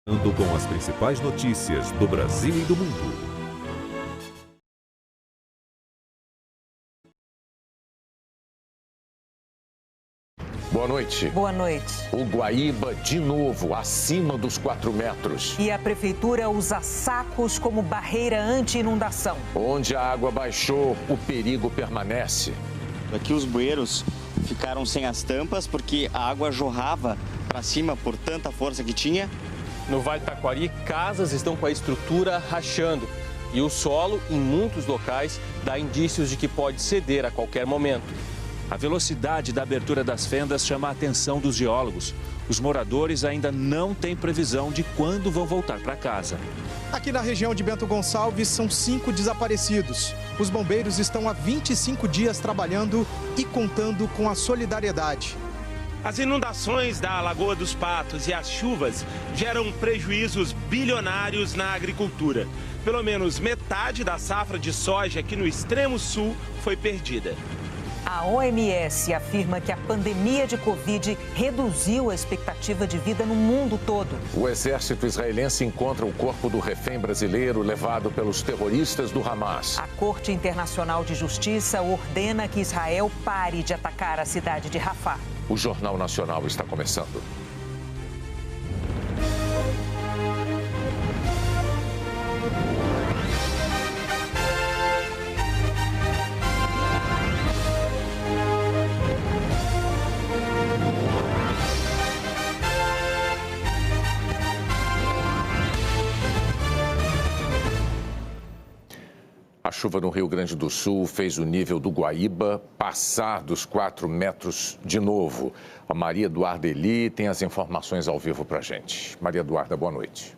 Com as principais notícias do Brasil e do mundo. Boa noite. Boa noite. O Guaíba, de novo, acima dos 4 metros. E a prefeitura usa sacos como barreira anti-inundação. Onde a água baixou, o perigo permanece. Aqui os bueiros ficaram sem as tampas porque a água jorrava para cima por tanta força que tinha. No Vale do Taquari, casas estão com a estrutura rachando. E o solo, em muitos locais, dá indícios de que pode ceder a qualquer momento. A velocidade da abertura das fendas chama a atenção dos geólogos. Os moradores ainda não têm previsão de quando vão voltar para casa. Aqui na região de Bento Gonçalves são 5 desaparecidos. Os bombeiros estão há 25 dias trabalhando e contando com a solidariedade. As inundações da Lagoa dos Patos e as chuvas geram prejuízos bilionários na agricultura. Pelo menos metade da safra de soja aqui no extremo sul foi perdida. A OMS afirma que a pandemia de Covid reduziu a expectativa de vida no mundo todo. O exército israelense encontra o corpo do refém brasileiro levado pelos terroristas do Hamas. A Corte Internacional de Justiça ordena que Israel pare de atacar a cidade de Rafah. O Jornal Nacional está começando. A chuva no Rio Grande do Sul fez o nível do Guaíba passar dos 4 metros de novo. A Maria Eduarda Eli tem as informações ao vivo para a gente. Maria Eduarda, boa noite.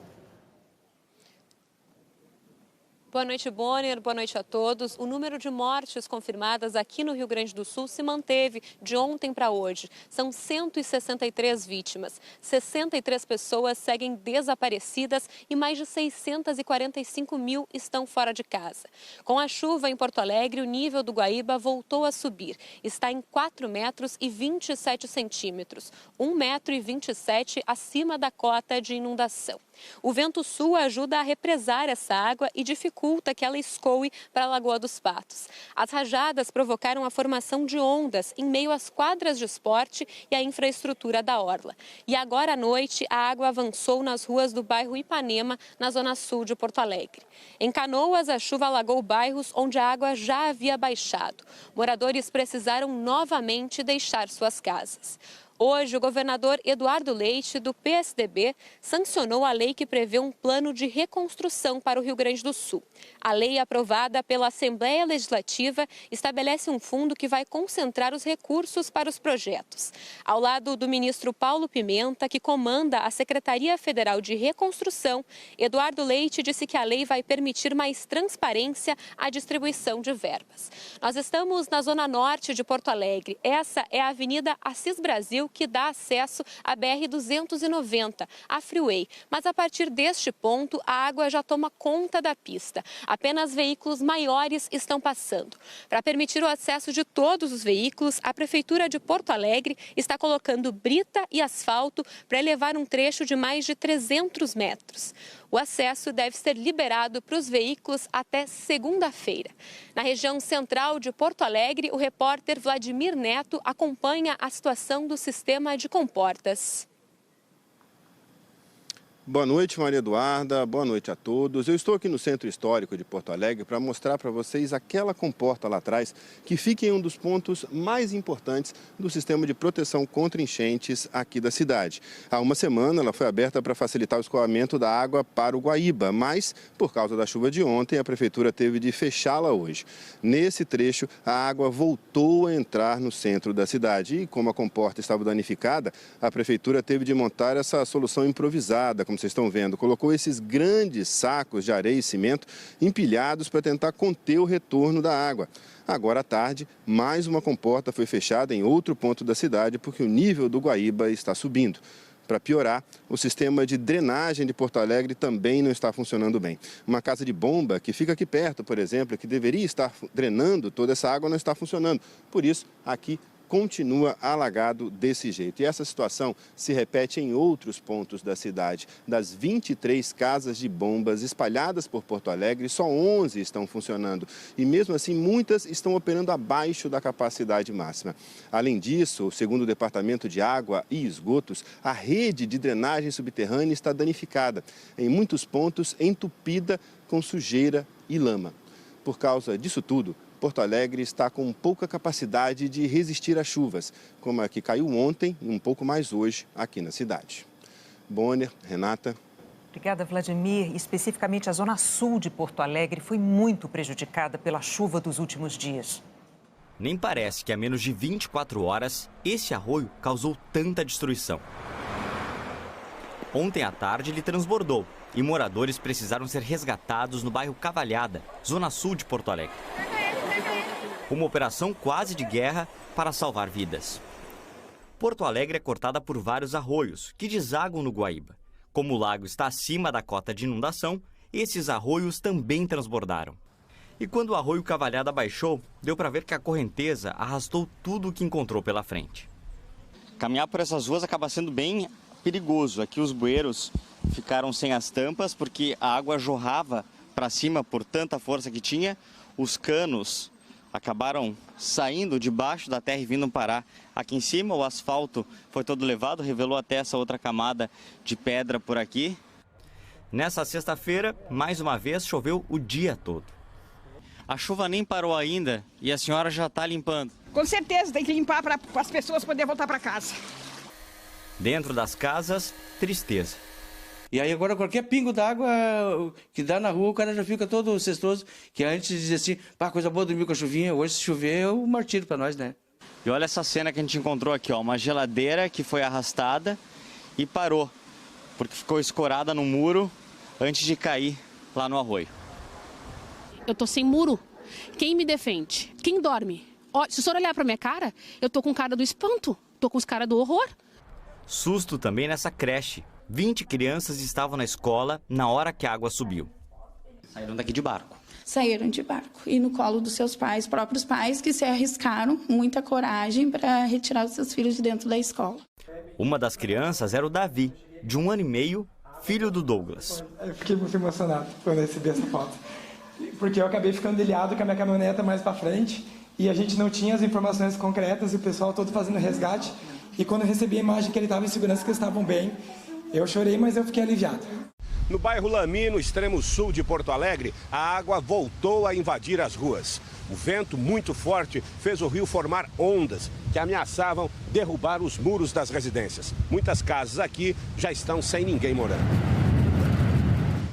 Boa noite, Bonner. Boa noite a todos. O número de mortes confirmadas aqui no Rio Grande do Sul se manteve de ontem para hoje. São 163 vítimas. 63 pessoas seguem desaparecidas e mais de 645 mil estão fora de casa. Com a chuva em Porto Alegre, o nível do Guaíba voltou a subir. Está em 4 metros e 27 centímetros, 1 metro e 27 acima da cota de inundação. O vento sul ajuda a represar essa água e dificulta que ela escoe para a Lagoa dos Patos. As rajadas provocaram a formação de ondas em meio às quadras de esporte e à infraestrutura da orla. E agora à noite, a água avançou nas ruas do bairro Ipanema, na zona sul de Porto Alegre. Em Canoas, a chuva alagou bairros onde a água já havia baixado. Moradores precisaram novamente deixar suas casas. Hoje, o governador Eduardo Leite, do PSDB, sancionou a lei que prevê um plano de reconstrução para o Rio Grande do Sul. A lei aprovada pela Assembleia Legislativa estabelece um fundo que vai concentrar os recursos para os projetos. Ao lado do ministro Paulo Pimenta, que comanda a Secretaria Federal de Reconstrução, Eduardo Leite disse que a lei vai permitir mais transparência à distribuição de verbas. Nós estamos na zona norte de Porto Alegre. Essa é a Avenida Assis Brasil, que dá acesso à BR-290, a Freeway. Mas a partir deste ponto, a água já toma conta da pista. Apenas veículos maiores estão passando. Para permitir o acesso de todos os veículos, a Prefeitura de Porto Alegre está colocando brita e asfalto para elevar um trecho de mais de 300 metros. O acesso deve ser liberado para os veículos até segunda-feira. Na região central de Porto Alegre, o repórter Vladimir Neto acompanha a situação do sistema de comportas. Boa noite, Maria Eduarda. Boa noite a todos. Eu estou aqui no Centro Histórico de Porto Alegre para mostrar para vocês aquela comporta lá atrás que fica em um dos pontos mais importantes do sistema de proteção contra enchentes aqui da cidade. Há uma semana ela foi aberta para facilitar o escoamento da água para o Guaíba, mas por causa da chuva de ontem a prefeitura teve de fechá-la hoje. Nesse trecho a água voltou a entrar no centro da cidade e como a comporta estava danificada, a prefeitura teve de montar essa solução improvisada, como vocês estão vendo, colocou esses grandes sacos de areia e cimento empilhados para tentar conter o retorno da água. Agora à tarde, mais uma comporta foi fechada em outro ponto da cidade porque o nível do Guaíba está subindo. Para piorar, o sistema de drenagem de Porto Alegre também não está funcionando bem. Uma casa de bomba que fica aqui perto, por exemplo, que deveria estar drenando toda essa água, não está funcionando. Por isso, aqui continua alagado desse jeito. E essa situação se repete em outros pontos da cidade. Das 23 casas de bombas espalhadas por Porto Alegre, só 11 estão funcionando. E mesmo assim, muitas estão operando abaixo da capacidade máxima. Além disso, segundo o Departamento de Água e Esgotos, a rede de drenagem subterrânea está danificada. Em muitos pontos, entupida com sujeira e lama. Por causa disso tudo, Porto Alegre está com pouca capacidade de resistir às chuvas, como a que caiu ontem e um pouco mais hoje aqui na cidade. Bonner, Renata. Obrigada, Vladimir. Especificamente a zona sul de Porto Alegre foi muito prejudicada pela chuva dos últimos dias. Nem parece que há menos de 24 horas esse arroio causou tanta destruição. Ontem à tarde ele transbordou e moradores precisaram ser resgatados no bairro Cavalhada, zona sul de Porto Alegre. Uma operação quase de guerra para salvar vidas. Porto Alegre é cortada por vários arroios que desaguam no Guaíba. Como o lago está acima da cota de inundação, esses arroios também transbordaram. E quando o arroio Cavalhada baixou, deu para ver que a correnteza arrastou tudo o que encontrou pela frente. Caminhar por essas ruas acaba sendo bem perigoso. Aqui os bueiros ficaram sem as tampas porque a água jorrava para cima por tanta força que tinha. Os canos acabaram saindo debaixo da terra e vindo parar aqui em cima. O asfalto foi todo levado, revelou até essa outra camada de pedra por aqui. Nessa sexta-feira, mais uma vez, choveu o dia todo. A chuva nem parou ainda e a senhora já está limpando. Com certeza, tem que limpar para as pessoas poderem voltar para casa. Dentro das casas, tristeza. E aí agora qualquer pingo d'água que dá na rua, o cara já fica todo cestoso, que antes dizia assim, pá, coisa boa dormir com a chuvinha, hoje se chover é um martírio para nós, né? E olha essa cena que a gente encontrou aqui, ó, uma geladeira que foi arrastada e parou, porque ficou escorada no muro antes de cair lá no arroio. Eu tô sem muro. Quem me defende? Quem dorme? Se o senhor olhar pra minha cara, eu tô com cara do espanto, tô com os cara do horror. Susto também nessa creche. 20 crianças estavam na escola na hora que a água subiu. Saíram daqui de barco. Saíram de barco e no colo dos seus pais, próprios pais, que se arriscaram, muita coragem para retirar os seus filhos de dentro da escola. Uma das crianças era o Davi, de 1 ano e meio, filho do Douglas. Eu fiquei muito emocionado quando eu recebi essa foto, porque eu acabei ficando ilhado com a minha caminhoneta mais para frente e a gente não tinha as informações concretas e o pessoal todo fazendo resgate. E quando eu recebi a imagem que ele estava em segurança, que eles estavam bem, eu chorei, mas eu fiquei aliviado. No bairro Lami, no extremo sul de Porto Alegre, a água voltou a invadir as ruas. O vento muito forte fez o rio formar ondas que ameaçavam derrubar os muros das residências. Muitas casas aqui já estão sem ninguém morando.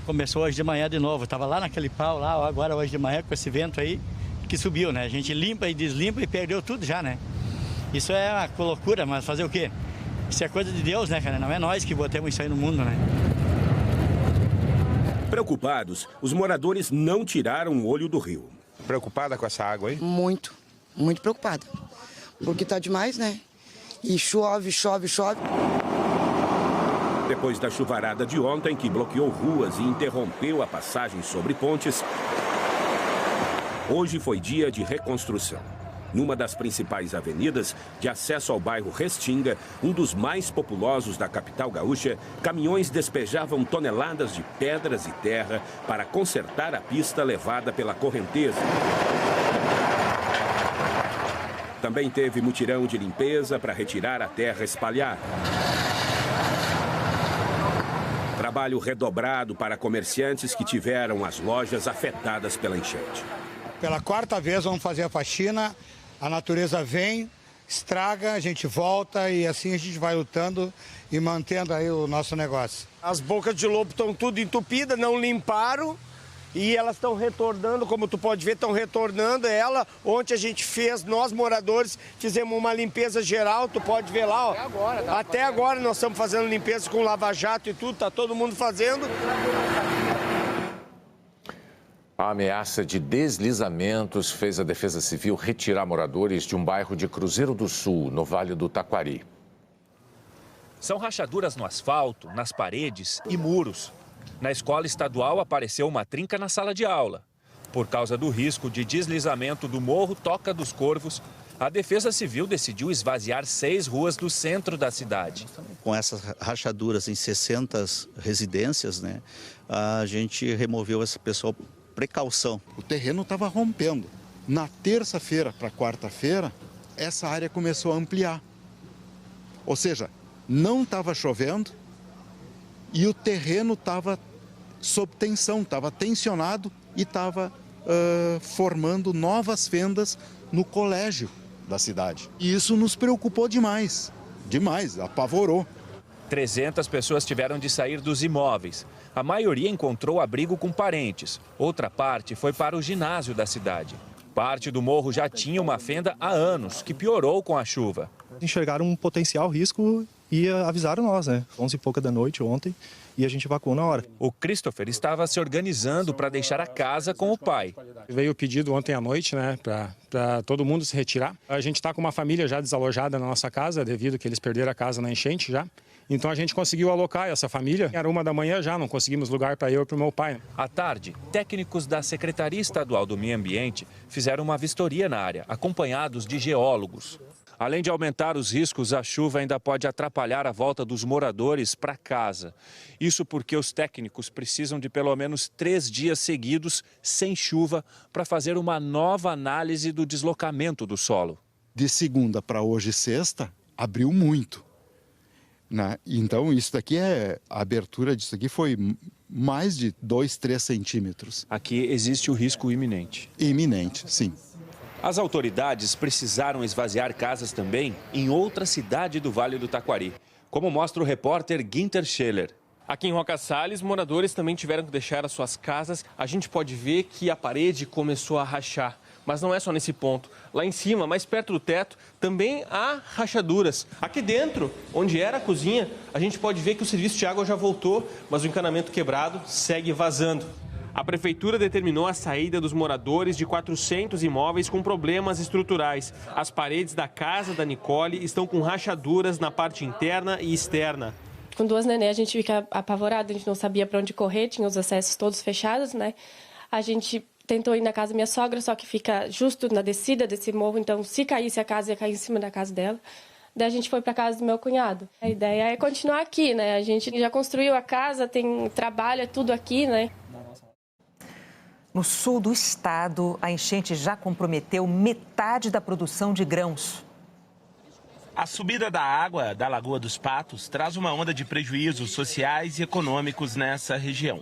Começou hoje de manhã de novo, estava lá naquele pau lá, agora hoje de manhã com esse vento aí que subiu, né? A gente limpa e deslimpa e perdeu tudo já, né? Isso é uma loucura, mas fazer o quê? Isso é coisa de Deus, né, cara? Não é nós que botamos isso aí no mundo, né? Preocupados, os moradores não tiraram o olho do rio. Preocupada com essa água aí? Muito, muito preocupada. Porque tá demais, né? E chove, chove, chove. Depois da chuvarada de ontem, que bloqueou ruas e interrompeu a passagem sobre pontes, hoje foi dia de reconstrução. Numa das principais avenidas de acesso ao bairro Restinga, um dos mais populosos da capital gaúcha, caminhões despejavam toneladas de pedras e terra para consertar a pista levada pela correnteza. Também teve mutirão de limpeza para retirar a terra espalhada. Trabalho redobrado para comerciantes que tiveram as lojas afetadas pela enchente. Pela quarta vez vamos fazer a faxina. A natureza vem, estraga, a gente volta e assim a gente vai lutando e mantendo aí o nosso negócio. As bocas de lobo estão tudo entupidas, não limparam e elas estão retornando, como tu pode ver, estão retornando ela. Ontem a gente fez, nós moradores, fizemos uma limpeza geral, tu pode ver lá, ó. Até agora nós estamos fazendo limpeza com lava-jato e tudo, tá todo mundo fazendo. A ameaça de deslizamentos fez a Defesa Civil retirar moradores de um bairro de Cruzeiro do Sul, no Vale do Taquari. São rachaduras no asfalto, nas paredes e muros. Na escola estadual apareceu uma trinca na sala de aula. Por causa do risco de deslizamento do Morro Toca dos Corvos, A Defesa Civil decidiu esvaziar 6 ruas do centro da cidade. Com essas rachaduras em 60 residências, né, a gente removeu essa pessoa precaução. O terreno estava rompendo. Na terça-feira para quarta-feira, essa área começou a ampliar. Ou seja, não estava chovendo e o terreno estava sob tensão, estava tensionado e estava formando novas fendas no colégio da cidade. E isso nos preocupou demais, apavorou. 300 pessoas tiveram de sair dos imóveis. A maioria encontrou abrigo com parentes. Outra parte foi para o ginásio da cidade. Parte do morro já tinha uma fenda há anos, que piorou com a chuva. Enxergaram um potencial risco e avisaram nós, né? 11 e pouca da noite ontem, e a gente evacuou na hora. O Christopher estava se organizando para deixar a casa com o pai. Veio o pedido ontem à noite, né, para todo mundo se retirar. A gente está com uma família já desalojada na nossa casa, devido que eles perderam a casa na enchente já. Então a gente conseguiu alocar essa família. Era 1 da manhã já, não conseguimos lugar para eu e para o meu pai. À tarde, técnicos da Secretaria Estadual do Meio Ambiente fizeram uma vistoria na área, acompanhados de geólogos. Além de aumentar os riscos, a chuva ainda pode atrapalhar a volta dos moradores para casa. Isso porque os técnicos precisam de pelo menos 3 dias seguidos sem chuva para fazer uma nova análise do deslocamento do solo. De segunda para hoje, sexta, abriu muito. Né? Então, isso daqui a abertura disso aqui foi mais de 2, 3 centímetros. Aqui existe o risco iminente. Iminente, sim. As autoridades precisaram esvaziar casas também em outra cidade do Vale do Taquari, como mostra o repórter Ginter Scheller. Aqui em Roca Salles, moradores também tiveram que deixar as suas casas. A gente pode ver que a parede começou a rachar. Mas não é só nesse ponto. Lá em cima, mais perto do teto, também há rachaduras. Aqui dentro, onde era a cozinha, a gente pode ver que o serviço de água já voltou, mas o encanamento quebrado segue vazando. A prefeitura determinou a saída dos moradores de 400 imóveis com problemas estruturais. As paredes da casa da Nicole estão com rachaduras na parte interna e externa. Com 2 neném, a gente fica apavorado, a gente não sabia para onde correr, tinha os acessos todos fechados, né? A gente tentou ir na casa da minha sogra, só que fica justo na descida desse morro, então se caísse a casa, ia cair em cima da casa dela. Daí a gente foi para casa do meu cunhado. A ideia é continuar aqui, né? A gente já construiu a casa, tem trabalho, é tudo aqui, né? No sul do estado, a enchente já comprometeu metade da produção de grãos. A subida da água da Lagoa dos Patos traz uma onda de prejuízos sociais e econômicos nessa região.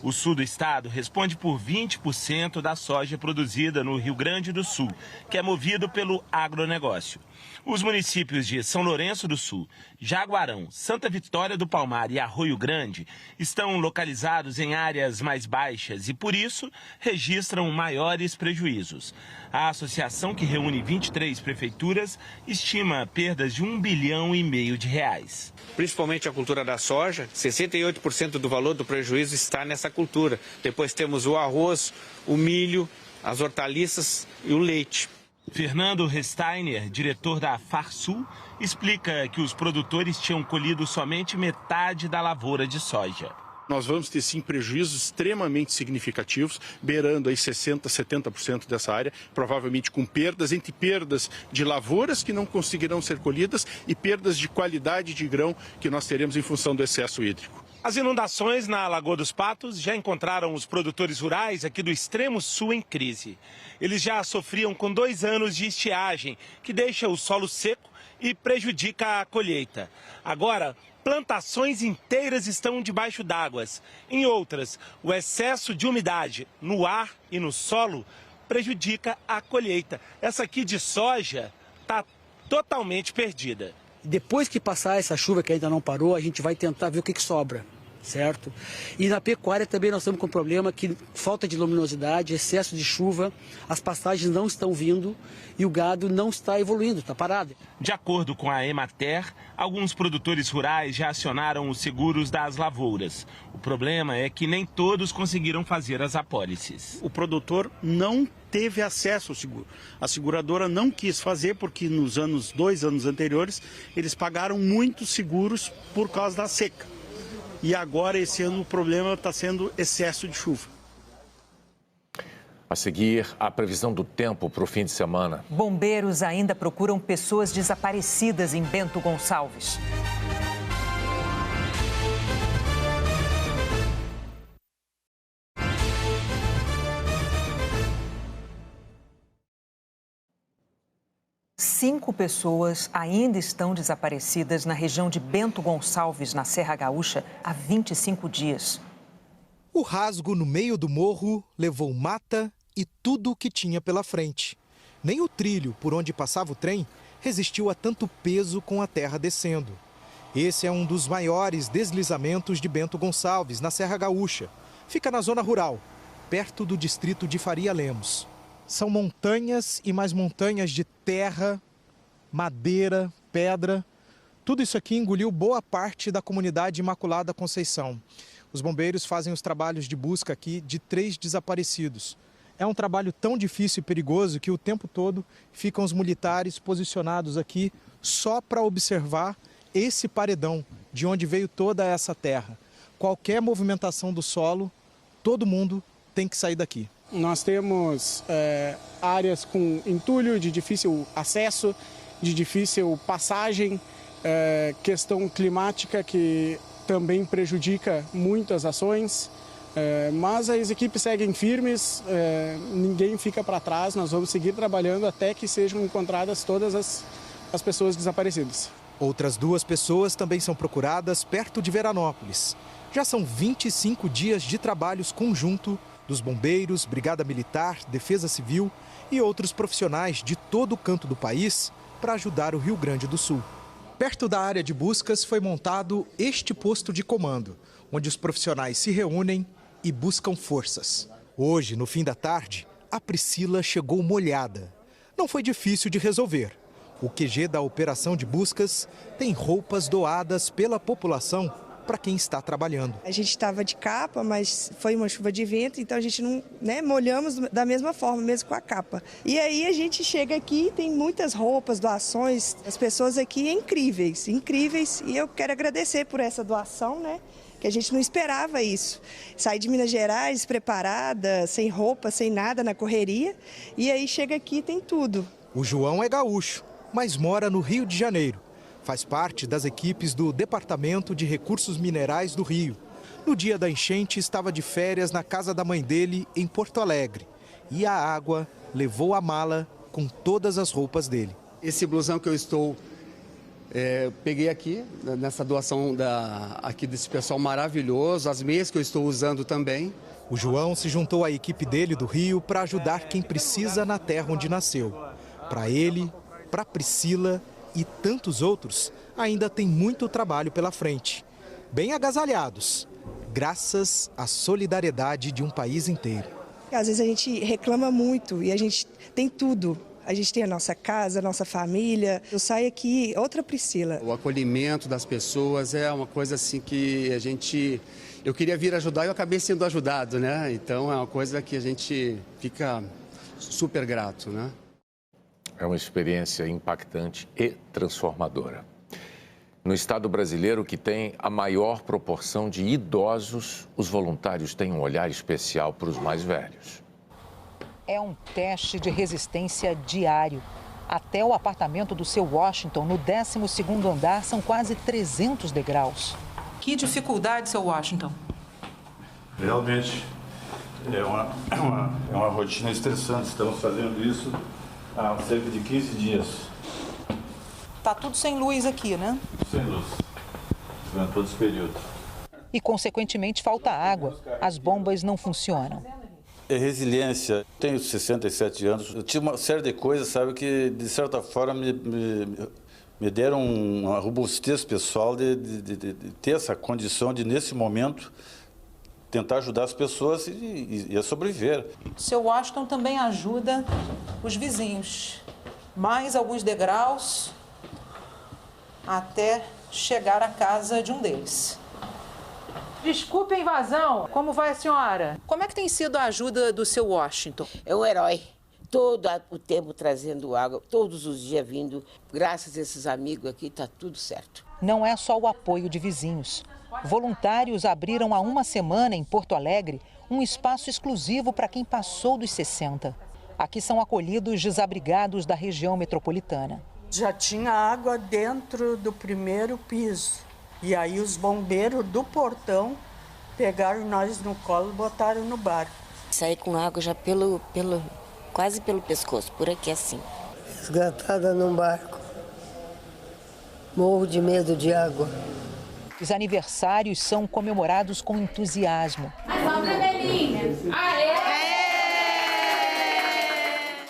O sul do estado responde por 20% da soja produzida no Rio Grande do Sul, que é movido pelo agronegócio. Os municípios de São Lourenço do Sul, Jaguarão, Santa Vitória do Palmar e Arroio Grande estão localizados em áreas mais baixas e, por isso, registram maiores prejuízos. A associação, que reúne 23 prefeituras, estima perdas de R$1,5 bilhão de reais. Principalmente a cultura da soja, 68% do valor do prejuízo está nessa cultura. Depois temos o arroz, o milho, as hortaliças e o leite. Fernando Resteiner, diretor da Farsul, explica que os produtores tinham colhido somente metade da lavoura de soja. Nós vamos ter sim prejuízos extremamente significativos, beirando aí 60%, 70% dessa área, provavelmente com perdas, entre perdas de lavouras que não conseguirão ser colhidas e perdas de qualidade de grão que nós teremos em função do excesso hídrico. As inundações na Lagoa dos Patos já encontraram os produtores rurais aqui do extremo sul em crise. Eles já sofriam com 2 anos de estiagem, que deixa o solo seco e prejudica a colheita. Agora, plantações inteiras estão debaixo d'água. Em outras, o excesso de umidade no ar e no solo prejudica a colheita. Essa aqui de soja está totalmente perdida. Depois que passar essa chuva que ainda não parou, a gente vai tentar ver o que sobra, certo? E na pecuária também nós estamos com um problema que falta de luminosidade, excesso de chuva, as pastagens não estão vindo e o gado não está evoluindo, está parado. De acordo com a Emater, alguns produtores rurais já acionaram os seguros das lavouras. O problema é que nem todos conseguiram fazer as apólices. O produtor não teve acesso ao seguro. A seguradora não quis fazer porque nos 2 anos anteriores eles pagaram muitos seguros por causa da seca. E agora esse ano o problema está sendo excesso de chuva. A seguir, a previsão do tempo para o fim de semana. Bombeiros ainda procuram pessoas desaparecidas em Bento Gonçalves. Cinco pessoas ainda estão desaparecidas na região de Bento Gonçalves, na Serra Gaúcha, há 25 dias. O rasgo no meio do morro levou mata e tudo o que tinha pela frente. Nem o trilho por onde passava o trem resistiu a tanto peso com a terra descendo. Esse é um dos maiores deslizamentos de Bento Gonçalves, na Serra Gaúcha. Fica na zona rural, perto do distrito de Faria Lemos. São montanhas e mais montanhas de terra, madeira, pedra. Tudo isso aqui engoliu boa parte da comunidade Imaculada Conceição. Os bombeiros fazem os trabalhos de busca aqui de 3 desaparecidos. É um trabalho tão difícil e perigoso que o tempo todo ficam os militares posicionados aqui só para observar esse paredão de onde veio toda essa terra. Qualquer movimentação do solo, todo mundo tem que sair daqui. Nós temos áreas com entulho, de difícil acesso, de difícil passagem, questão climática que também prejudica muitas ações, mas as equipes seguem firmes, ninguém fica para trás, nós vamos seguir trabalhando até que sejam encontradas todas as pessoas desaparecidas. Outras 2 pessoas também são procuradas perto de Veranópolis. Já são 25 dias de trabalhos conjunto dos bombeiros, Brigada Militar, Defesa Civil e outros profissionais de todo o canto do país para ajudar o Rio Grande do Sul. Perto da área de buscas foi montado este posto de comando, onde os profissionais se reúnem e buscam forças. Hoje, no fim da tarde, a Priscila chegou molhada. Não foi difícil de resolver. O QG da operação de buscas tem roupas doadas pela população para quem está trabalhando. A gente estava de capa, mas foi uma chuva de vento, então a gente não, molhamos da mesma forma, mesmo com a capa. E aí a gente chega aqui, tem muitas roupas, doações, as pessoas aqui incríveis, e eu quero agradecer por essa doação, que a gente não esperava isso. Sair de Minas Gerais despreparada, sem roupa, sem nada, na correria, e aí chega aqui e tem tudo. O João é gaúcho, mas mora no Rio de Janeiro. Faz parte das equipes do Departamento de Recursos Minerais do Rio. No dia da enchente, estava de férias na casa da mãe dele, em Porto Alegre. E a água levou a mala com todas as roupas dele. Esse blusão que eu estou, peguei aqui, nessa doação aqui desse pessoal maravilhoso, as meias que eu estou usando também. O João se juntou à equipe dele do Rio para ajudar quem precisa na terra onde nasceu. Para ele, para Priscila e tantos outros, ainda tem muito trabalho pela frente. Bem agasalhados, graças à solidariedade de um país inteiro. Às vezes a gente reclama muito e a gente tem tudo. A gente tem a nossa casa, a nossa família. Eu saio aqui, outra Priscila. O acolhimento das pessoas é uma coisa assim que eu queria vir ajudar e eu acabei sendo ajudado, Então é uma coisa que a gente fica super grato, É uma experiência impactante e transformadora. No estado brasileiro, que tem a maior proporção de idosos, os voluntários têm um olhar especial para os mais velhos. É um teste de resistência diário. Até o apartamento do seu Washington, no 12º andar, são quase 300 degraus. Que dificuldade, seu Washington? Realmente é uma rotina estressante. Estamos fazendo isso há cerca de 15 dias. Tá tudo sem luz aqui, né? Sem luz, durante todo esse período. E, consequentemente, falta água. As bombas não funcionam. É resiliência. Tenho 67 anos. Eu tive uma série de coisas, que de certa forma me deram uma robustez pessoal de ter essa condição de, nesse momento, tentar ajudar as pessoas e a sobreviver. O seu Washington também ajuda os vizinhos. Mais alguns degraus até chegar à casa de um deles. Desculpe a invasão. Como vai a senhora? Como é que tem sido a ajuda do seu Washington? É um herói. Todo o tempo trazendo água, todos os dias vindo. Graças a esses amigos aqui, está tudo certo. Não é só o apoio de vizinhos. Voluntários abriram há uma semana em Porto Alegre um espaço exclusivo para quem passou dos 60. Aqui são acolhidos desabrigados da região metropolitana. Já tinha água dentro do primeiro piso. E aí os bombeiros do portão pegaram nós no colo e botaram no barco. Saí com água já quase pelo pescoço, por aqui assim. Resgatada num barco. Morro de medo de água. Os aniversários são comemorados com entusiasmo.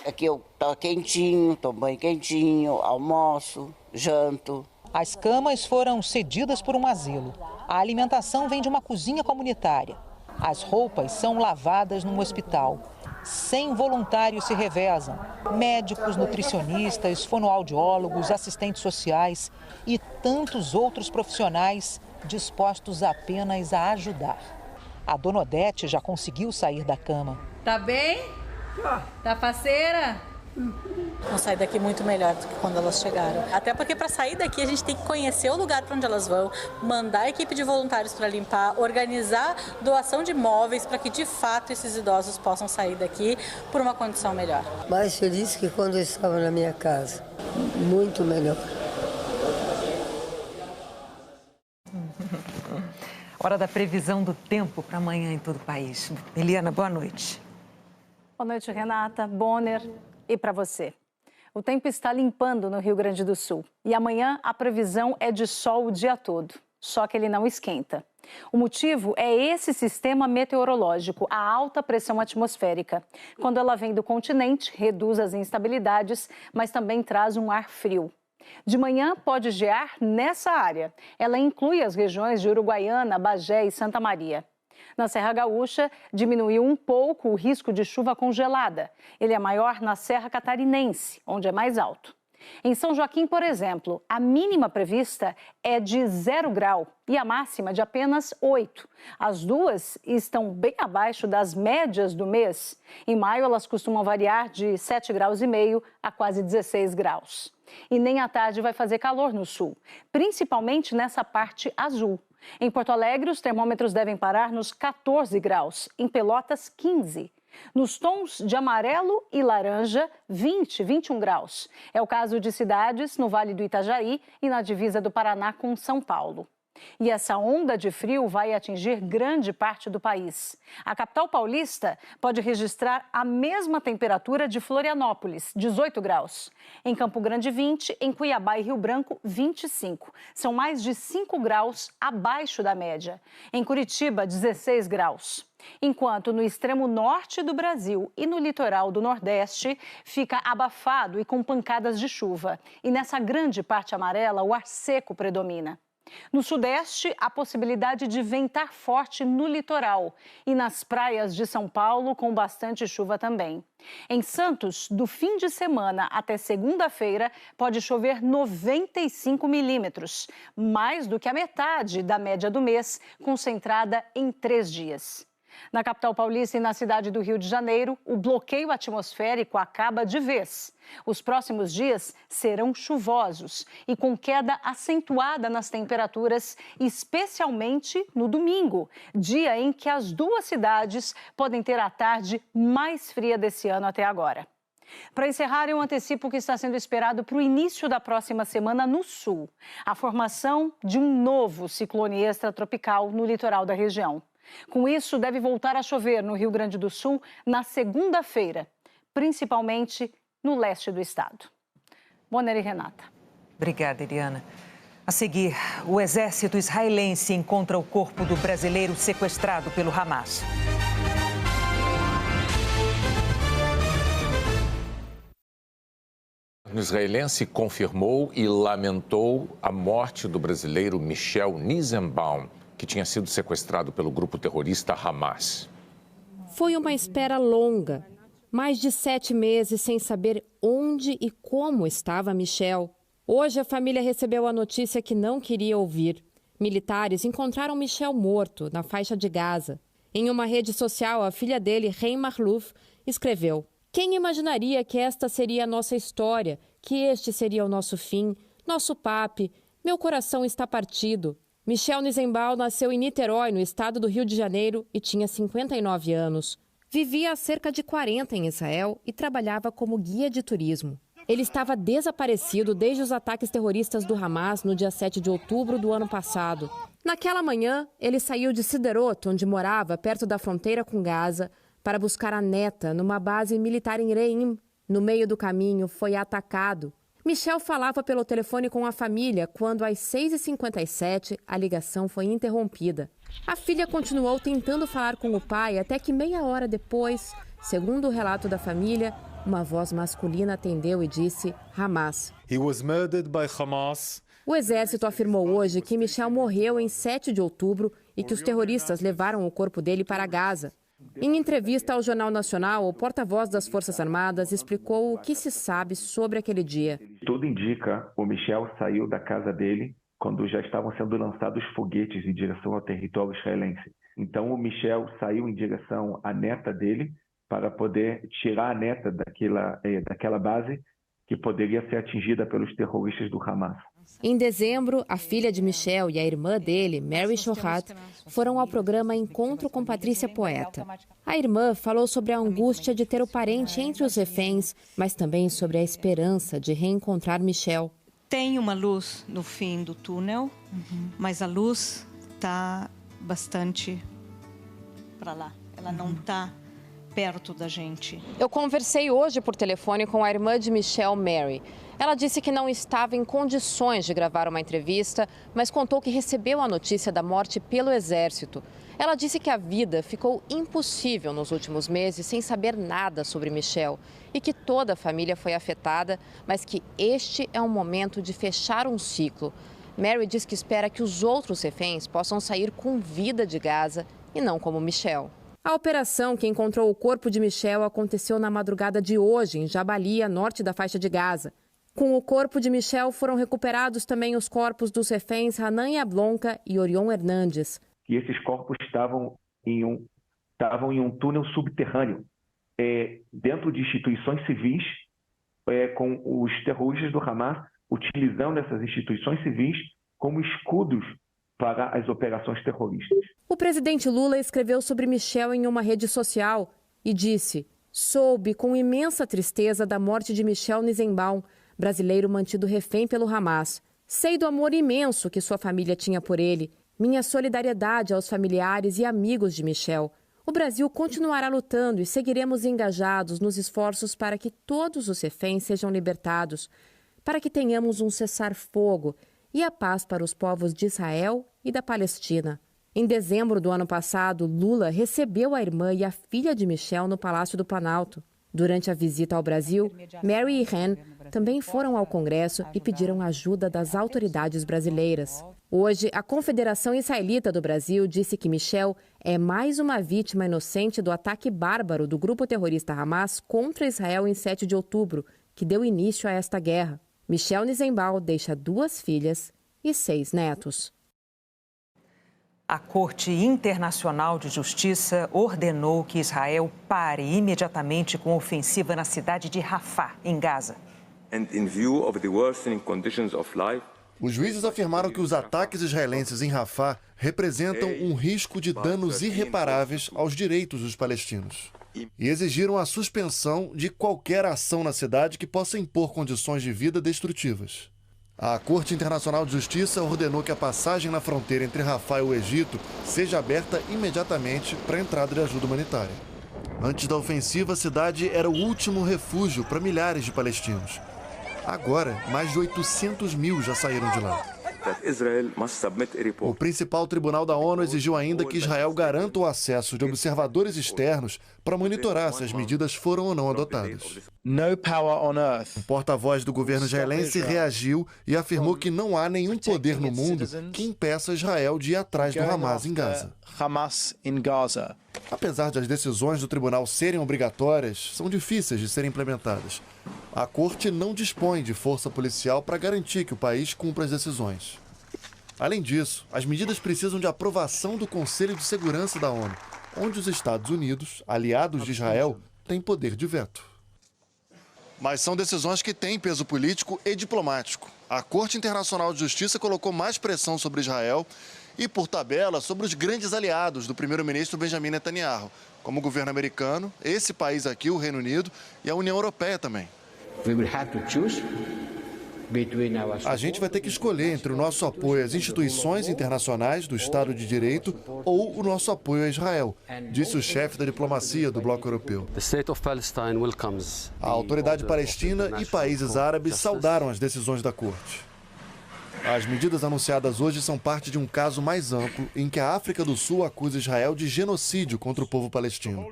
Aqui eu tô quentinho, tomo banho quentinho, almoço, janto. As camas foram cedidas por um asilo. A alimentação vem de uma cozinha comunitária. As roupas são lavadas num hospital. 100 voluntários se revezam. Médicos, nutricionistas, fonoaudiólogos, assistentes sociais e tantos outros profissionais dispostos apenas a ajudar. A dona Odete já conseguiu sair da cama. Tá bem? Tá faceira? Vão sair daqui muito melhor do que quando elas chegaram. Até porque para sair daqui a gente tem que conhecer o lugar para onde elas vão, mandar a equipe de voluntários para limpar, organizar doação de móveis para que de fato esses idosos possam sair daqui por uma condição melhor. Mais feliz que quando eu estava na minha casa. Muito melhor. Hora da previsão do tempo para amanhã em todo o país. Eliana, boa noite. Boa noite, Renata, Bonner e para você. O tempo está limpando no Rio Grande do Sul e amanhã a previsão é de sol o dia todo, só que ele não esquenta. O motivo é esse sistema meteorológico, a alta pressão atmosférica. Quando ela vem do continente, reduz as instabilidades, mas também traz um ar frio. De manhã pode gear nessa área. Ela inclui as regiões de Uruguaiana, Bagé e Santa Maria. Na Serra Gaúcha, diminuiu um pouco o risco de chuva congelada. Ele é maior na Serra Catarinense, onde é mais alto. Em São Joaquim, por exemplo, a mínima prevista é de 0 grau e a máxima de apenas 8. As duas estão bem abaixo das médias do mês. Em maio, elas costumam variar de 7,5 graus a quase 16 graus. E nem à tarde vai fazer calor no sul, principalmente nessa parte azul. Em Porto Alegre, os termômetros devem parar nos 14 graus, em Pelotas, 15. Nos tons de amarelo e laranja, 20, 21 graus. É o caso de cidades no Vale do Itajaí e na divisa do Paraná com São Paulo. E essa onda de frio vai atingir grande parte do país. A capital paulista pode registrar a mesma temperatura de Florianópolis, 18 graus. Em Campo Grande, 20, em Cuiabá e Rio Branco, 25. São mais de 5 graus abaixo da média. Em Curitiba, 16 graus. Enquanto no extremo norte do Brasil e no litoral do Nordeste fica abafado e com pancadas de chuva. E nessa grande parte amarela, o ar seco predomina. No Sudeste, a possibilidade de ventar forte no litoral e nas praias de São Paulo, com bastante chuva também. Em Santos, do fim de semana até segunda-feira, pode chover 95 milímetros, mais do que a metade da média do mês, concentrada em 3 dias. Na capital paulista e na cidade do Rio de Janeiro, o bloqueio atmosférico acaba de vez. Os próximos dias serão chuvosos e com queda acentuada nas temperaturas, especialmente no domingo, dia em que as duas cidades podem ter a tarde mais fria desse ano até agora. Para encerrar, eu antecipo o que está sendo esperado para o início da próxima semana no sul. A formação de um novo ciclone extratropical no litoral da região. Com isso, deve voltar a chover no Rio Grande do Sul na segunda-feira, principalmente no leste do estado. Bonner e Renata. Obrigada, Eliana. A seguir, o exército israelense encontra o corpo do brasileiro sequestrado pelo Hamas. O israelense confirmou e lamentou a morte do brasileiro Michel Nisenbaum, que tinha sido sequestrado pelo grupo terrorista Hamas. Foi uma espera longa, mais de 7 meses sem saber onde e como estava Michel. Hoje a família recebeu a notícia que não queria ouvir. Militares encontraram Michel morto na faixa de Gaza. Em uma rede social, a filha dele, Rein Marlouf, escreveu: "Quem imaginaria que esta seria a nossa história, que este seria o nosso fim, nosso papi, meu coração está partido. Michel Nizenbaum nasceu em Niterói, no estado do Rio de Janeiro, e tinha 59 anos. Vivia há cerca de 40 em Israel e trabalhava como guia de turismo. Ele estava desaparecido desde os ataques terroristas do Hamas no dia 7 de outubro do ano passado. Naquela manhã, ele saiu de Sderot, onde morava, perto da fronteira com Gaza, para buscar a neta numa base militar em Reim. No meio do caminho, foi atacado. Michel falava pelo telefone com a família quando, às 6h57, a ligação foi interrompida. A filha continuou tentando falar com o pai até que meia hora depois, segundo o relato da família, uma voz masculina atendeu e disse Hamas. He was murdered by Hamas. O exército afirmou hoje que Michel morreu em 7 de outubro e que os terroristas levaram o corpo dele para Gaza. Em entrevista ao Jornal Nacional, o porta-voz das Forças Armadas explicou o que se sabe sobre aquele dia. Tudo indica que o Michel saiu da casa dele quando já estavam sendo lançados foguetes em direção ao território israelense. Então o Michel saiu em direção à neta dele para poder tirar a neta daquela base que poderia ser atingida pelos terroristas do Hamas. Em dezembro, a filha de Michel e a irmã dele, Mary Shohat, foram ao programa Encontro com Patrícia Poeta. A irmã falou sobre a angústia de ter o parente entre os reféns, mas também sobre a esperança de reencontrar Michel. Tem uma luz no fim do túnel, mas a luz está bastante para lá. Ela não está perto da gente. Eu conversei hoje por telefone com a irmã de Michel, Mary. Ela disse que não estava em condições de gravar uma entrevista, mas contou que recebeu a notícia da morte pelo exército. Ela disse que a vida ficou impossível nos últimos meses sem saber nada sobre Michel e que toda a família foi afetada, mas que este é um momento de fechar um ciclo. Mary diz que espera que os outros reféns possam sair com vida de Gaza e não como Michel. A operação que encontrou o corpo de Michel aconteceu na madrugada de hoje, em Jabalia, norte da faixa de Gaza. Com o corpo de Michel foram recuperados também os corpos dos reféns Hanan Yablonka e Orion Hernandes. E esses corpos estavam em um túnel subterrâneo, dentro de instituições civis, com os terroristas do Hamas utilizando essas instituições civis como escudos para as operações terroristas. O presidente Lula escreveu sobre Michel em uma rede social e disse: soube com imensa tristeza da morte de Michel Nizenbaum, brasileiro mantido refém pelo Hamas. Sei do amor imenso que sua família tinha por ele. Minha solidariedade aos familiares e amigos de Michel. O Brasil continuará lutando e seguiremos engajados nos esforços para que todos os reféns sejam libertados, para que tenhamos um cessar-fogo e a paz para os povos de Israel e da Palestina. Em dezembro do ano passado, Lula recebeu a irmã e a filha de Michel no Palácio do Planalto. Durante a visita ao Brasil, Mary e Ren também foram ao Congresso e pediram ajuda das autoridades brasileiras. Hoje, a Confederação Israelita do Brasil disse que Michel é mais uma vítima inocente do ataque bárbaro do grupo terrorista Hamas contra Israel em 7 de outubro, que deu início a esta guerra. Michel Nizenbaum deixa 2 filhas e 6 netos. A Corte Internacional de Justiça ordenou que Israel pare imediatamente com a ofensiva na cidade de Rafah, em Gaza. Os juízes afirmaram que os ataques israelenses em Rafah representam um risco de danos irreparáveis aos direitos dos palestinos. E exigiram a suspensão de qualquer ação na cidade que possa impor condições de vida destrutivas. A Corte Internacional de Justiça ordenou que a passagem na fronteira entre Rafah e o Egito seja aberta imediatamente para a entrada de ajuda humanitária. Antes da ofensiva, a cidade era o último refúgio para milhares de palestinos. Agora, mais de 800 mil já saíram de lá. O principal tribunal da ONU exigiu ainda que Israel garanta o acesso de observadores externos para monitorar se as medidas foram ou não adotadas. O porta-voz do governo israelense reagiu e afirmou que não há nenhum poder no mundo que impeça Israel de ir atrás do Hamas em Gaza. Apesar de as decisões do tribunal serem obrigatórias, são difíceis de serem implementadas. A corte não dispõe de força policial para garantir que o país cumpra as decisões. Além disso, as medidas precisam de aprovação do Conselho de Segurança da ONU, onde os Estados Unidos, aliados de Israel, têm poder de veto. Mas são decisões que têm peso político e diplomático. A Corte Internacional de Justiça colocou mais pressão sobre Israel e, por tabela, sobre os grandes aliados do primeiro-ministro Benjamin Netanyahu, como o governo americano, esse país aqui, o Reino Unido, e a União Europeia também. A gente vai ter que escolher entre o nosso apoio às instituições internacionais do Estado de Direito ou o nosso apoio a Israel, disse o chefe da diplomacia do Bloco Europeu. A Autoridade Palestina e países árabes saudaram as decisões da Corte. As medidas anunciadas hoje são parte de um caso mais amplo em que a África do Sul acusa Israel de genocídio contra o povo palestino.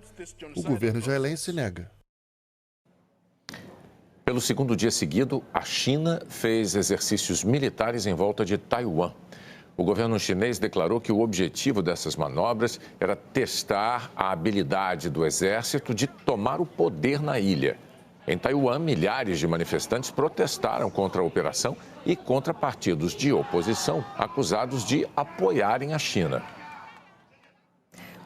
O governo israelense nega. Pelo segundo dia seguido, a China fez exercícios militares em volta de Taiwan. O governo chinês declarou que o objetivo dessas manobras era testar a habilidade do exército de tomar o poder na ilha. Em Taiwan, milhares de manifestantes protestaram contra a operação e contra partidos de oposição acusados de apoiarem a China.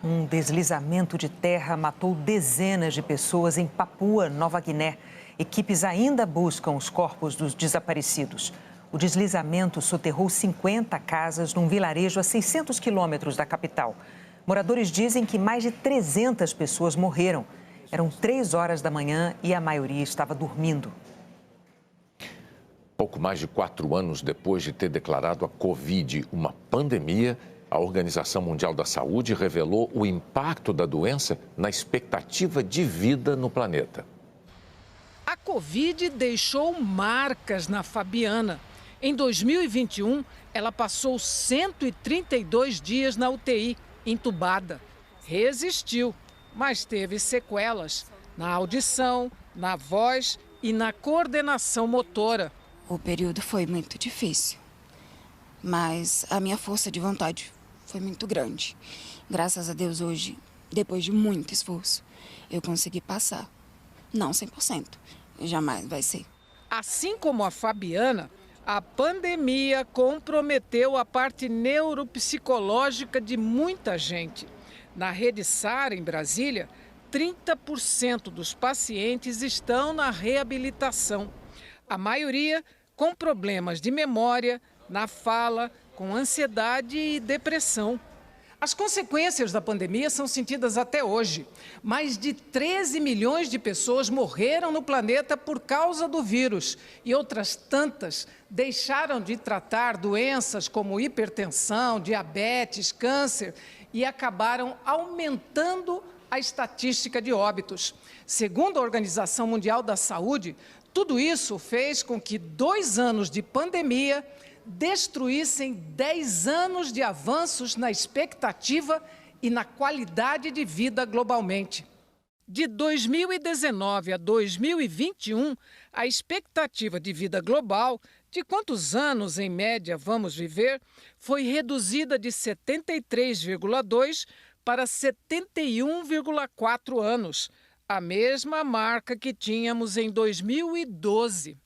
Um deslizamento de terra matou dezenas de pessoas em Papua Nova Guiné. Equipes ainda buscam os corpos dos desaparecidos. O deslizamento soterrou 50 casas num vilarejo a 600 quilômetros da capital. Moradores dizem que mais de 300 pessoas morreram. Eram 3 horas da manhã e a maioria estava dormindo. Pouco mais de 4 anos depois de ter declarado a Covid uma pandemia, a Organização Mundial da Saúde revelou o impacto da doença na expectativa de vida no planeta. A Covid deixou marcas na Fabiana. Em 2021, ela passou 132 dias na UTI, entubada. Resistiu, mas teve sequelas na audição, na voz e na coordenação motora. O período foi muito difícil, mas a minha força de vontade foi muito grande. Graças a Deus, hoje, depois de muito esforço, eu consegui passar. Não 100%, jamais vai ser. Assim como a Fabiana, a pandemia comprometeu a parte neuropsicológica de muita gente. Na Rede SAR, em Brasília, 30% dos pacientes estão na reabilitação. A maioria com problemas de memória, na fala, com ansiedade e depressão. As consequências da pandemia são sentidas até hoje. Mais de 13 milhões de pessoas morreram no planeta por causa do vírus e outras tantas deixaram de tratar doenças como hipertensão, diabetes, câncer e acabaram aumentando a estatística de óbitos. Segundo a Organização Mundial da Saúde, tudo isso fez com que 2 anos de pandemia destruíssem 10 anos de avanços na expectativa e na qualidade de vida globalmente. De 2019 a 2021, a expectativa de vida global, de quantos anos em média vamos viver, foi reduzida de 73,2 para 71,4 anos, a mesma marca que tínhamos em 2012.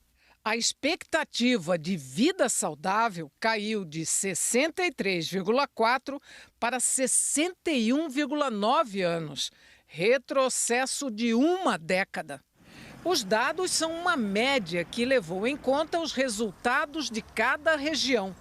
A expectativa de vida saudável caiu de 63,4 para 61,9 anos, retrocesso de 1 década. Os dados são uma média que levou em conta os resultados de cada região.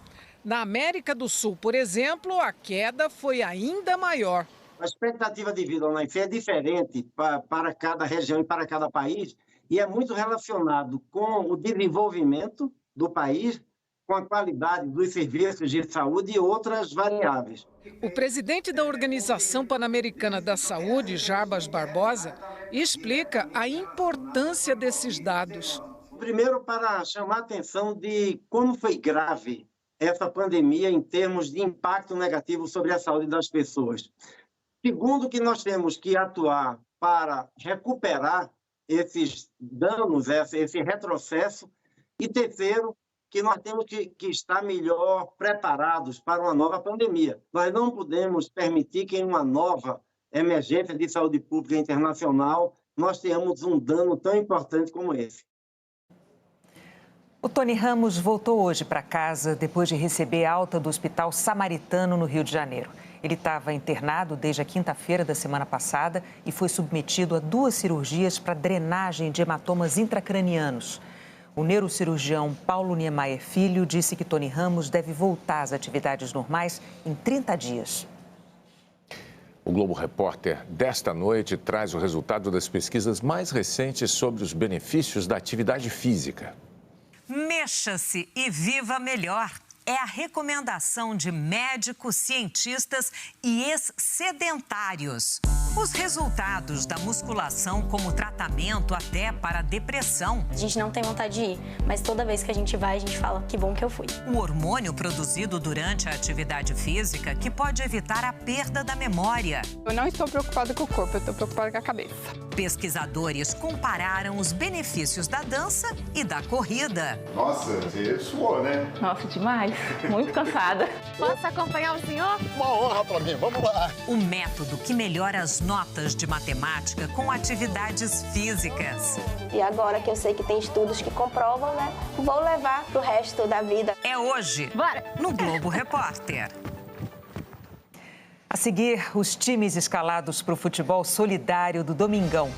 Na América do Sul, por exemplo, a queda foi ainda maior. A expectativa de vida é diferente para cada região e para cada país, e é muito relacionado com o desenvolvimento do país, com a qualidade dos serviços de saúde e outras variáveis. O presidente da Organização Pan-Americana da Saúde, Jarbas Barbosa, explica a importância desses dados. Primeiro, para chamar a atenção de como foi grave essa pandemia em termos de impacto negativo sobre a saúde das pessoas. Segundo, que nós temos que atuar para recuperar esses danos, esse retrocesso. E terceiro, que nós temos que estar melhor preparados para uma nova pandemia. Nós não podemos permitir que em uma nova emergência de saúde pública internacional nós tenhamos um dano tão importante como esse. O Tony Ramos voltou hoje para casa depois de receber alta do Hospital Samaritano, no Rio de Janeiro. Ele estava internado desde a quinta-feira da semana passada e foi submetido a 2 cirurgias para drenagem de hematomas intracranianos. O neurocirurgião Paulo Niemeyer Filho disse que Tony Ramos deve voltar às atividades normais em 30 dias. O Globo Repórter desta noite traz o resultado das pesquisas mais recentes sobre os benefícios da atividade física. Mexa-se e viva melhor. É a recomendação de médicos, cientistas e ex-sedentários. Os resultados da musculação como tratamento até para depressão. A gente não tem vontade de ir, mas toda vez que a gente vai, a gente fala que bom que eu fui. O hormônio produzido durante a atividade física que pode evitar a perda da memória. Eu não estou preocupada com o corpo, eu estou preocupada com a cabeça. Pesquisadores compararam os benefícios da dança e da corrida. Nossa, você suou, né? Nossa, demais. Muito cansada. Posso acompanhar o senhor? Uma honra pra mim, vamos lá. O método que melhora as notas de matemática com atividades físicas. E agora que eu sei que tem estudos que comprovam, né? Vou levar pro resto da vida. É hoje, Bora. no Globo Repórter. A seguir, os times escalados para o futebol solidário do Domingão.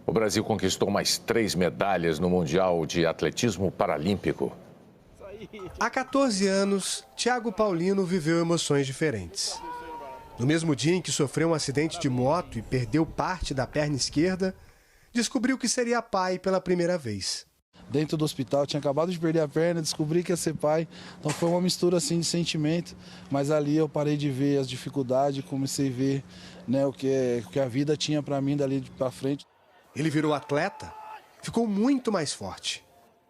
O Brasil conquistou mais 3 medalhas no Mundial de Atletismo Paralímpico. Há 14 anos, Thiago Paulino viveu emoções diferentes. No mesmo dia em que sofreu um acidente de moto e perdeu parte da perna esquerda, descobriu que seria pai pela primeira vez. Dentro do hospital, tinha acabado de perder a perna, descobri que ia ser pai, então foi uma mistura assim de sentimento, mas ali eu parei de ver as dificuldades, comecei a ver, né, o que a vida tinha para mim dali para frente. Ele virou atleta, ficou muito mais forte.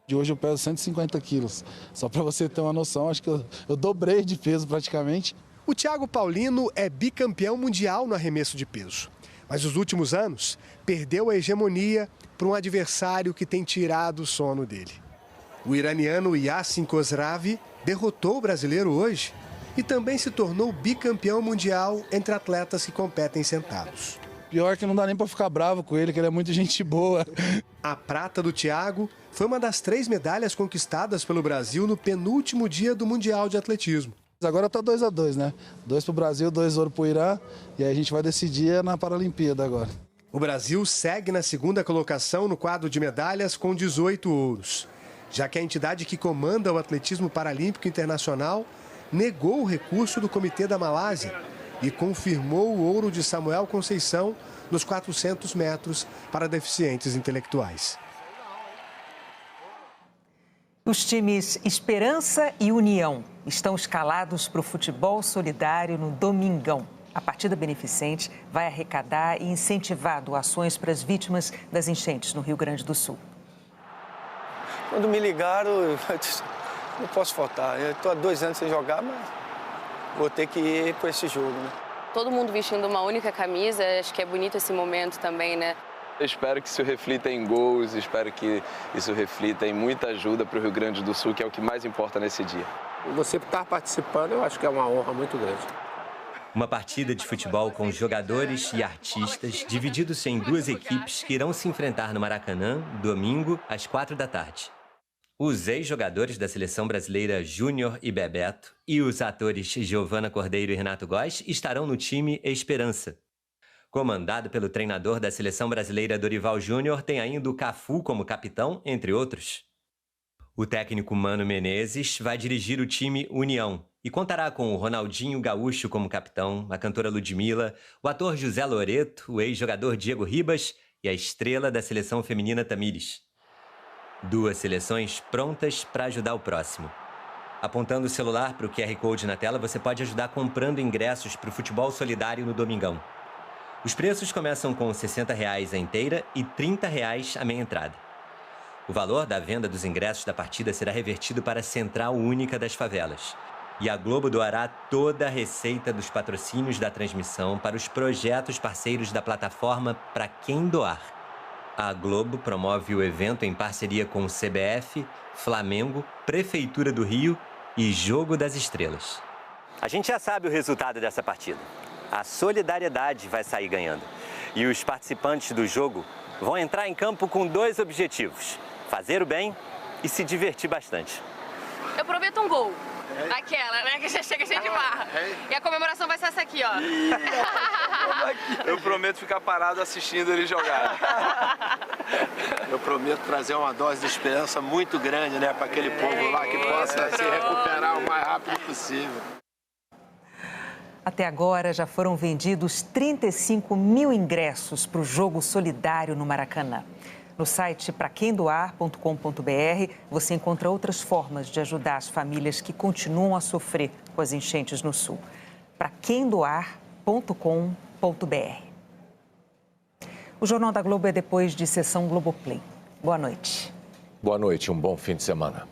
De hoje eu peso 150 quilos, só para você ter uma noção, acho que eu dobrei de peso praticamente. O Thiago Paulino é bicampeão mundial no arremesso de peso, mas nos últimos anos perdeu a hegemonia para um adversário que tem tirado o sono dele. O iraniano Yassin Khosravi derrotou o brasileiro hoje e também se tornou bicampeão mundial entre atletas que competem sentados. Pior que não dá nem para ficar bravo com ele, que ele é muito gente boa. A prata do Thiago foi uma das 3 medalhas conquistadas pelo Brasil no penúltimo dia do Mundial de Atletismo. Agora tá 2-2, né? 2 pro Brasil, 2 ouro pro Irã, e aí a gente vai decidir na Paralimpíada agora. O Brasil segue na segunda colocação no quadro de medalhas com 18 ouros, já que a entidade que comanda o atletismo paralímpico internacional negou o recurso do Comitê da Malásia e confirmou o ouro de Samuel Conceição nos 400 metros para deficientes intelectuais. Os times Esperança e União estão escalados para o futebol solidário no Domingão. A partida beneficente vai arrecadar e incentivar doações para as vítimas das enchentes no Rio Grande do Sul. Quando me ligaram, eu não posso faltar. Eu estou há 2 anos sem jogar, mas vou ter que ir para esse jogo, né? Todo mundo vestindo uma única camisa, acho que é bonito esse momento também, né? Eu espero que isso reflita em gols, espero que isso reflita em muita ajuda para o Rio Grande do Sul, que é o que mais importa nesse dia. Você estar participando, eu acho que é uma honra muito grande. Uma partida de futebol com jogadores e artistas, divididos em 2 equipes que irão se enfrentar no Maracanã, domingo, às 4 da tarde. Os ex-jogadores da Seleção Brasileira Júnior e Bebeto e os atores Giovana Cordeiro e Renato Góes estarão no time Esperança. Comandado pelo treinador da Seleção Brasileira Dorival Júnior, tem ainda o Cafu como capitão, entre outros. O técnico Mano Menezes vai dirigir o time União e contará com o Ronaldinho Gaúcho como capitão, a cantora Ludmilla, o ator José Loreto, o ex-jogador Diego Ribas e a estrela da seleção feminina Tamires. 2 seleções prontas para ajudar o próximo. Apontando o celular para o QR Code na tela, você pode ajudar comprando ingressos para o futebol solidário no Domingão. Os preços começam com R$ 60 a inteira e R$ 30 a meia entrada. O valor da venda dos ingressos da partida será revertido para a Central Única das Favelas. E a Globo doará toda a receita dos patrocínios da transmissão para os projetos parceiros da plataforma Pra Quem Doar. A Globo promove o evento em parceria com o CBF, Flamengo, Prefeitura do Rio e Jogo das Estrelas. A gente já sabe o resultado dessa partida. A solidariedade vai sair ganhando. E os participantes do jogo vão entrar em campo com 2 objetivos: fazer o bem e se divertir bastante. Eu prometo um gol. Aquela, né? Que já chega cheio de barra. E a comemoração vai ser essa aqui, ó. Eu prometo ficar parado assistindo ele jogar. Eu prometo trazer uma dose de esperança muito grande, né? Para aquele povo lá que possa se recuperar o mais rápido possível. Até agora já foram vendidos 35 mil ingressos para o jogo solidário no Maracanã. No site praquemdoar.com.br você encontra outras formas de ajudar as famílias que continuam a sofrer com as enchentes no Sul. praquemdoar.com.br. O Jornal da Globo é depois de sessão Globoplay. Boa noite. Boa noite, um bom fim de semana.